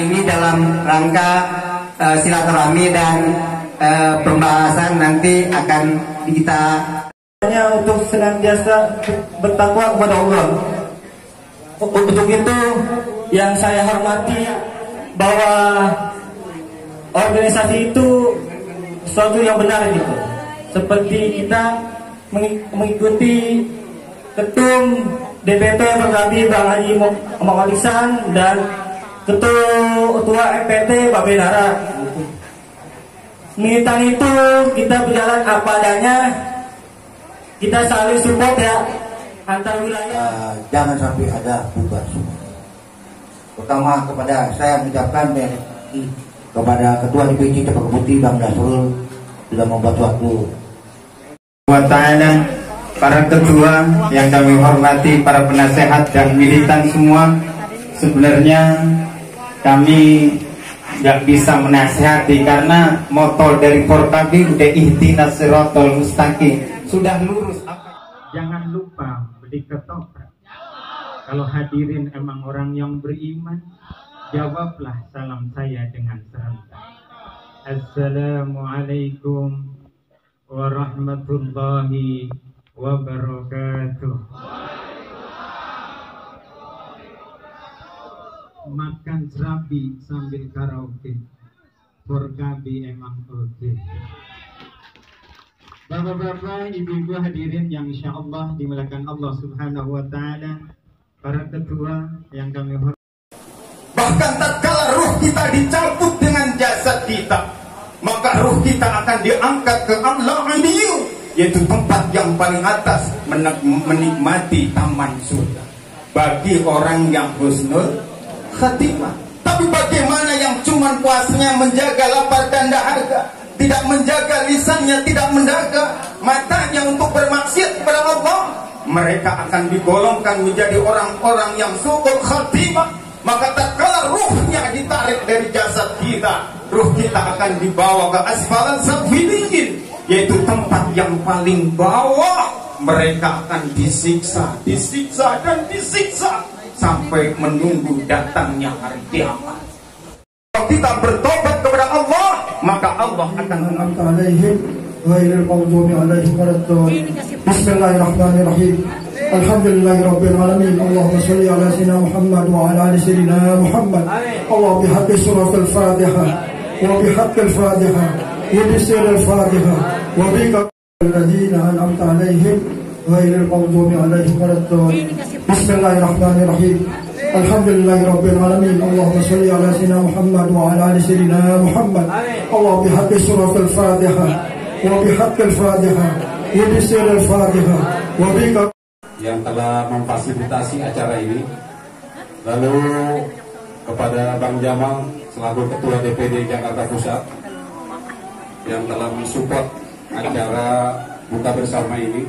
ini dalam rangka silaturahmi dan pembahasan nanti akan kita untuk senantiasa bertakwa kepada Allah. Untuk itu yang saya hormati bahwa organisasi itu sesuatu yang benar gitu. Seperti kita mengikuti ketum DPP Pergabi Bang Haji Muhammad Iksan dan ketua MPT Pak Benara. Militan itu kita berjalan apa adanya, kita saling support ya antar wilayah. Jangan sampai ada bubar semua. Pertama kepada saya mengucapkan kepada Ketua DPC Cepaka Putih Bang Nasrul sudah membuat waktu. Wa ta'ala, para ketua yang kami hormati, para penasehat dan militan semua, sebenarnya kami nggak bisa menasehati karena motor dari Forkabi udah ihdinas siratal mustaqim, sudah lurus. Jangan lupa beli ketoprak. Kalau hadirin emang orang yang beriman, jawablah salam saya dengan serentak. Assalamualaikum warahmatullahi wabarakatuh. Makan serabi sambil karaoke, Forkabi emang oke. Bapak-bapak, ibu-ibu hadirin yang insya Allah dimuliakan Allah Subhanahu wa Ta'ala, para ketua yang kami hormati. Bahkan tatkala ruh kita dicabut dengan jasad kita, maka ruh kita akan diangkat ke Allah Aliyyu, yaitu tempat yang paling atas, menikmati taman surga bagi orang yang husnul khatimah. Tapi bagaimana yang cuman puasnya menjaga lapar dan dahaga, tidak menjaga lisannya, tidak menjaga matanya untuk bermaksiat kepada Allah? Mereka akan digolongkan menjadi orang-orang yang su'ul khatimah. Maka tatkala ruhnya ditarik dari jasad kita, ruh kita akan dibawa ke asfalan safilin, yaitu tempat yang paling bawah. Mereka akan disiksa, disiksa dan disiksa sampai menunggu datangnya hari kiamat. Kalau kita bertobat kepada Allah, maka Allah akan mengampuni. Bismillahirrahmanirrahim. Alhamdulillahirabbil alamin. Allahumma shalli ala sayyidina Muhammad wa ala ali sayyidina Muhammad. Allah bihaqqi suratul Fatihah wa bihaqqil Fatihah wa bisirril Fatihah wa bika alladziina an'amta 'alaihim ghairil maghdubi 'alaihim waladdallin. Bismillahirrahmanirrahim. Alhamdulillahirabbil alamin. Allahumma shalli ala sayyidina Muhammad wa ala ali sayyidina Muhammad. Allah bihaqqi suratul Fatihah wa bihaqqil Fatihah wa bisirril Fatihah wa bika yang telah memfasilitasi acara ini, lalu kepada Bang Jamal selaku Ketua DPD Jakarta Pusat yang telah mensupport acara buka bersama ini.